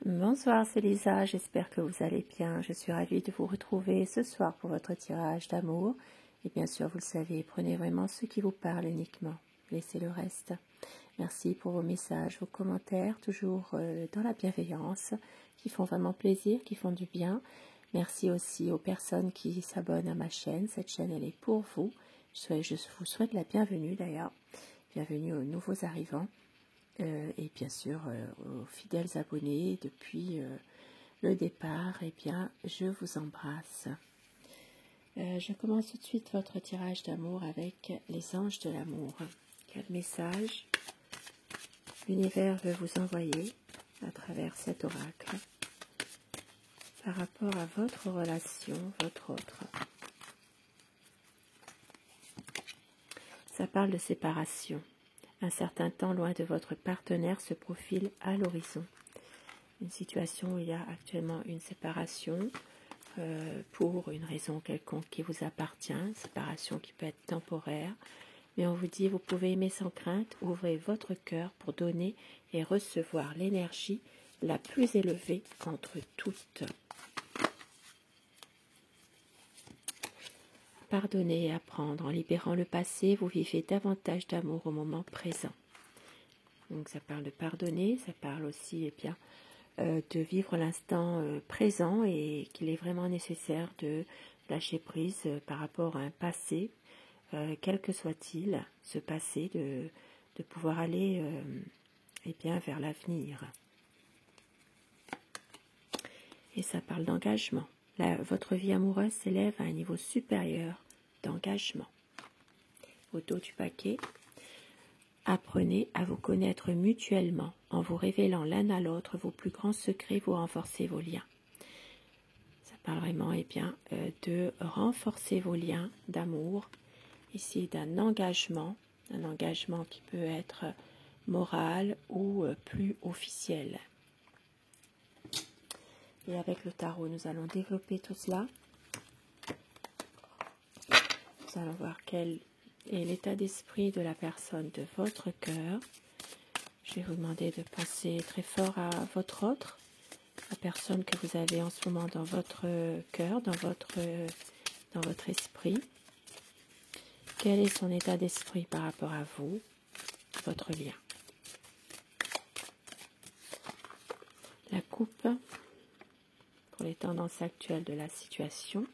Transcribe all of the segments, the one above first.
Bonsoir, c'est Lisa, j'espère que vous allez bien. Je suis ravie de vous retrouver ce soir pour votre tirage d'amour. Et bien sûr, vous le savez, prenez vraiment ce qui vous parle uniquement. Laissez le reste. Merci pour vos messages, vos commentaires, toujours dans la bienveillance, qui font vraiment plaisir, qui font du bien. Merci aussi aux personnes qui s'abonnent à ma chaîne. Cette chaîne, elle est pour vous. Je vous souhaite la bienvenue d'ailleurs. Bienvenue aux nouveaux arrivants. Et bien sûr aux fidèles abonnés depuis le départ, eh bien je vous embrasse. Je commence tout de suite votre tirage d'amour avec les anges de l'amour. Quel message l'univers veut vous envoyer à travers cet oracle par rapport à votre relation, votre autre. Ça parle de séparation. Un certain temps loin de votre partenaire se profile à l'horizon. Une situation où il y a actuellement une séparation pour une raison quelconque qui vous appartient, une séparation qui peut être temporaire, mais on vous dit vous pouvez aimer sans crainte, ouvrez votre cœur pour donner et recevoir l'énergie la plus élevée entre toutes. Pardonner et apprendre. En libérant le passé, vous vivez davantage d'amour au moment présent. Donc ça parle de pardonner, ça parle aussi de vivre l'instant présent et qu'il est vraiment nécessaire de lâcher prise par rapport à un passé, quel que soit-il, ce passé, de pouvoir aller vers l'avenir. Et ça parle d'engagement. Votre vie amoureuse s'élève à un niveau supérieur d'engagement. Au dos du paquet, apprenez à vous connaître mutuellement en vous révélant l'un à l'autre vos plus grands secrets, vous renforcez vos liens. Ça parle vraiment de renforcer vos liens d'amour, ici d'un engagement qui peut être moral ou plus officiel. Et avec le tarot, nous allons développer tout cela. Nous allons voir quel est l'état d'esprit de la personne de votre cœur. Je vais vous demander de penser très fort à votre autre, la personne que vous avez en ce moment dans votre cœur, dans votre esprit. Quel est son état d'esprit par rapport à vous, votre lien? La coupe, pour les tendances actuelles de la situation.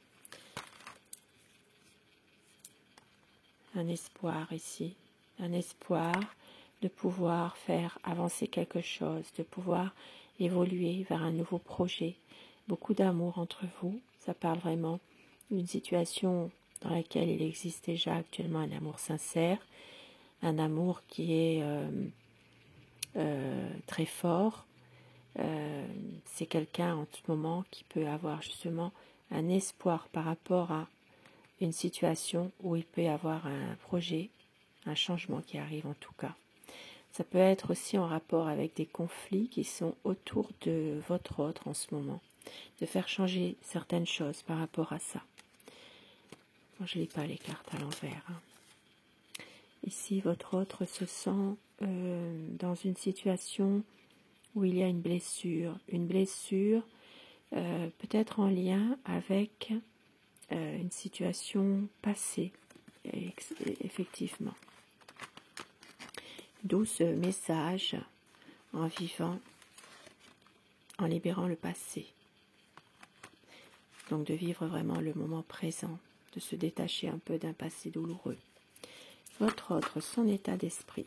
Un espoir ici, un espoir de pouvoir faire avancer quelque chose, de pouvoir évoluer vers un nouveau projet. Beaucoup d'amour entre vous, ça parle vraiment d'une situation dans laquelle il existe déjà actuellement un amour sincère, un amour qui est très fort. C'est quelqu'un en ce moment qui peut avoir justement un espoir par rapport à une situation où il peut y avoir un projet, un changement qui arrive en tout cas. Ça peut être aussi en rapport avec des conflits qui sont autour de votre autre en ce moment, de faire changer certaines choses par rapport à ça. Bon, je ne lis pas les cartes à l'envers. Ici, votre autre se sent dans une situation où il y a une blessure peut-être en lien avec une situation passée, effectivement. D'où ce message en vivant, en libérant le passé. Donc de vivre vraiment le moment présent, de se détacher un peu d'un passé douloureux. Votre autre, son état d'esprit.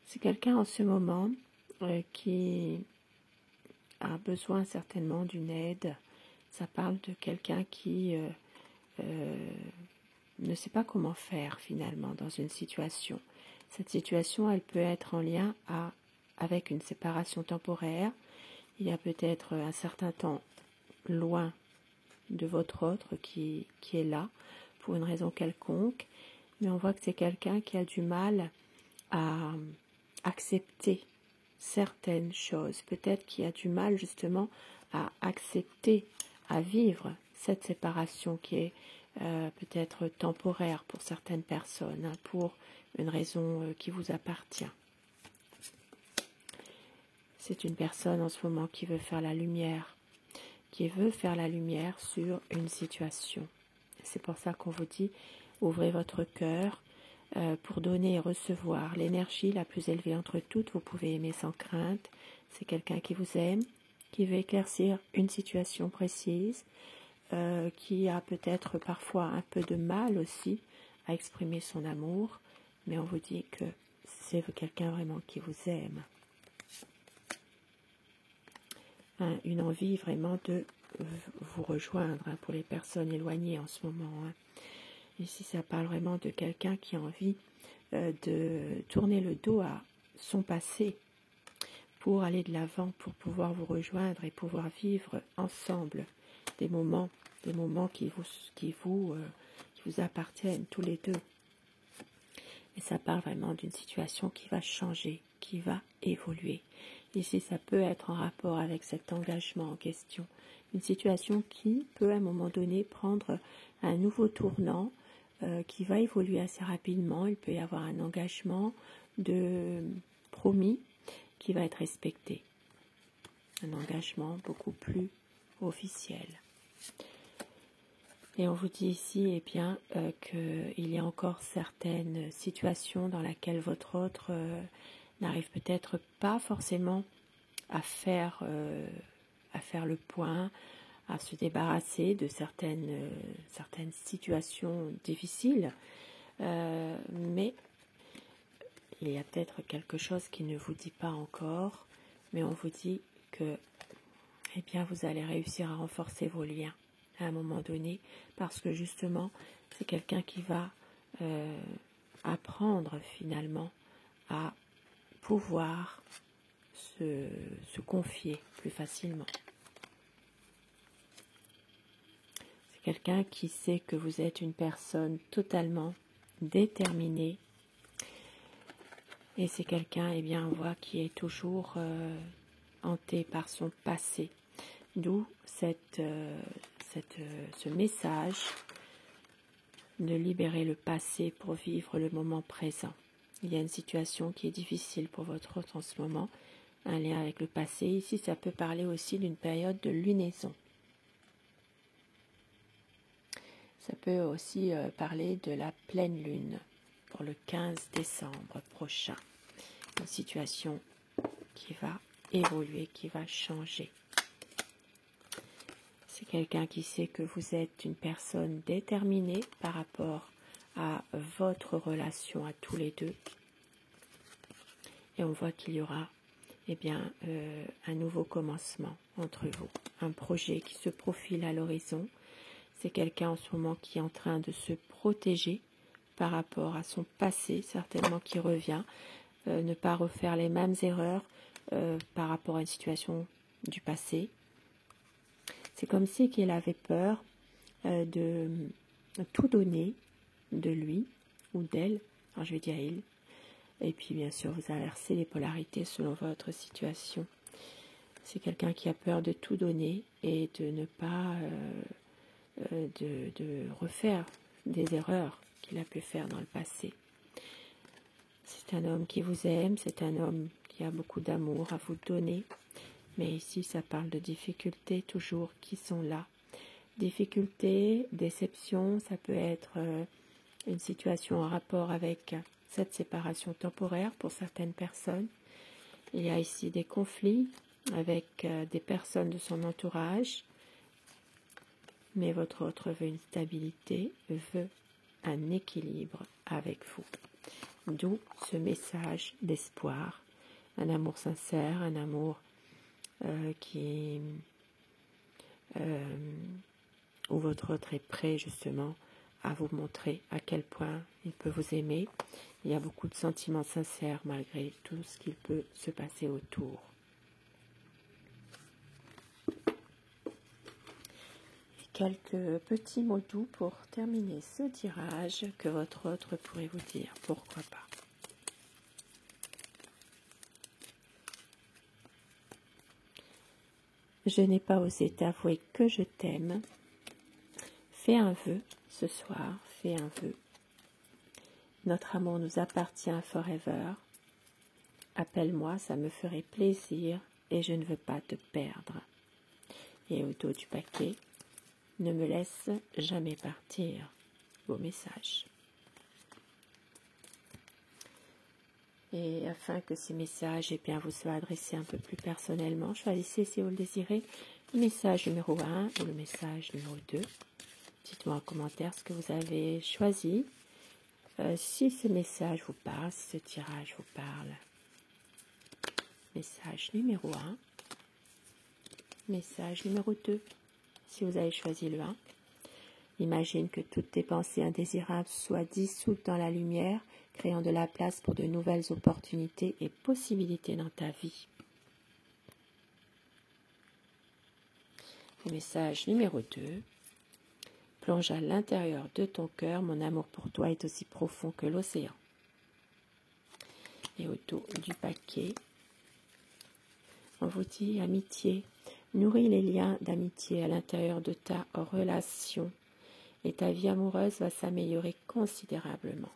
C'est quelqu'un en ce moment qui a besoin certainement d'une aide. Ça parle de quelqu'un qui ne sait pas comment faire finalement dans une situation. Cette situation, elle peut être en lien avec une séparation temporaire. Il y a peut-être un certain temps loin de votre autre qui est là pour une raison quelconque, mais on voit que c'est quelqu'un qui a du mal à accepter certaines choses, peut-être qu'il a du mal justement à accepter, à vivre cette séparation qui est peut-être temporaire pour certaines personnes, hein, pour une raison qui vous appartient. C'est une personne en ce moment qui veut faire la lumière, sur une situation. C'est pour ça qu'on vous dit, ouvrez votre cœur pour donner et recevoir l'énergie la plus élevée entre toutes. Vous pouvez aimer sans crainte. C'est quelqu'un qui vous aime, qui veut éclaircir une situation précise, qui a peut-être parfois un peu de mal aussi à exprimer son amour, mais on vous dit que c'est quelqu'un vraiment qui vous aime. Une envie vraiment de vous rejoindre, hein, pour les personnes éloignées en ce moment. Hein. Ici, ça parle vraiment de quelqu'un qui a envie de tourner le dos à son passé pour aller de l'avant, pour pouvoir vous rejoindre et pouvoir vivre ensemble des moments qui vous appartiennent tous les deux. Et ça parle vraiment d'une situation qui va changer, qui va évoluer. Ici, ça peut être en rapport avec cet engagement en question. Une situation qui peut à un moment donné prendre un nouveau tournant, qui va évoluer assez rapidement. Il peut y avoir un engagement de promis qui va être respecté. Un engagement beaucoup plus officiel. Et on vous dit ici, eh bien, qu'il y a encore certaines situations dans lesquelles votre autre n'arrive peut-être pas forcément à faire le point, à se débarrasser de certaines situations difficiles, mais il y a peut-être quelque chose qui ne vous dit pas encore, mais on vous dit que, eh bien, vous allez réussir à renforcer vos liens à un moment donné, parce que justement, c'est quelqu'un qui va apprendre finalement à pouvoir se confier plus facilement. C'est quelqu'un qui sait que vous êtes une personne totalement déterminée, et c'est quelqu'un, eh bien, on voit, qui est toujours hanté par son passé. D'où ce message de libérer le passé pour vivre le moment présent. Il y a une situation qui est difficile pour votre hôte en ce moment, un lien avec le passé. Ici, ça peut parler aussi d'une période de lunaison. Ça peut aussi parler de la pleine lune pour le 15 décembre prochain. Une situation qui va évoluer, qui va changer. C'est quelqu'un qui sait que vous êtes une personne déterminée par rapport à votre relation à tous les deux. Et on voit qu'il y aura, eh bien, un nouveau commencement entre vous. Un projet qui se profile à l'horizon. C'est quelqu'un en ce moment qui est en train de se protéger par rapport à son passé, certainement qui revient. Ne pas refaire les mêmes erreurs par rapport à une situation du passé. C'est comme si qu'il avait peur de tout donner de lui ou d'elle, alors je vais dire il, et puis bien sûr vous inversez les polarités selon votre situation. C'est quelqu'un qui a peur de tout donner et de ne pas de refaire des erreurs qu'il a pu faire dans le passé. C'est un homme qui vous aime, c'est un homme qui a beaucoup d'amour à vous donner, mais ici ça parle de difficultés toujours qui sont là. Difficultés, déception, ça peut être une situation en rapport avec cette séparation temporaire pour certaines personnes. Il y a ici des conflits avec des personnes de son entourage, mais votre autre veut une stabilité, veut un équilibre avec vous. D'où ce message d'espoir, un amour sincère, un amour où votre autre est prêt justement à vous montrer à quel point il peut vous aimer. Il y a beaucoup de sentiments sincères malgré tout ce qu'il peut se passer autour. Et quelques petits mots doux pour terminer ce tirage que votre autre pourrait vous dire, pourquoi pas. Je n'ai pas osé t'avouer que je t'aime. Fais un vœu Ce soir, fais un vœu. Notre amour nous appartient forever. Appelle-moi, ça me ferait plaisir et je ne veux pas te perdre. Et au dos du paquet, ne me laisse jamais partir. Beau message. Et afin que ces messages vous soient adressés un peu plus personnellement, choisissez, si vous le désirez, le message numéro 1 ou le message numéro 2. Dites-moi en commentaire ce que vous avez choisi. Si ce message vous parle, si ce tirage vous parle. Message numéro 1. Message numéro 2. Si vous avez choisi le 1. Imagine que toutes tes pensées indésirables soient dissoutes dans la lumière, créant de la place pour de nouvelles opportunités et possibilités dans ta vie. Le message numéro 2. Plonge à l'intérieur de ton cœur, mon amour pour toi est aussi profond que l'océan. Et au dos du paquet, on vous dit amitié. Nourris les liens d'amitié à l'intérieur de ta relation et ta vie amoureuse va s'améliorer considérablement.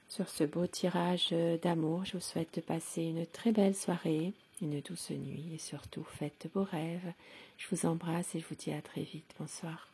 Sur ce beau tirage d'amour, je vous souhaite de passer une très belle soirée, une douce nuit et surtout faites de beaux rêves. Je vous embrasse et je vous dis à très vite. Bonsoir.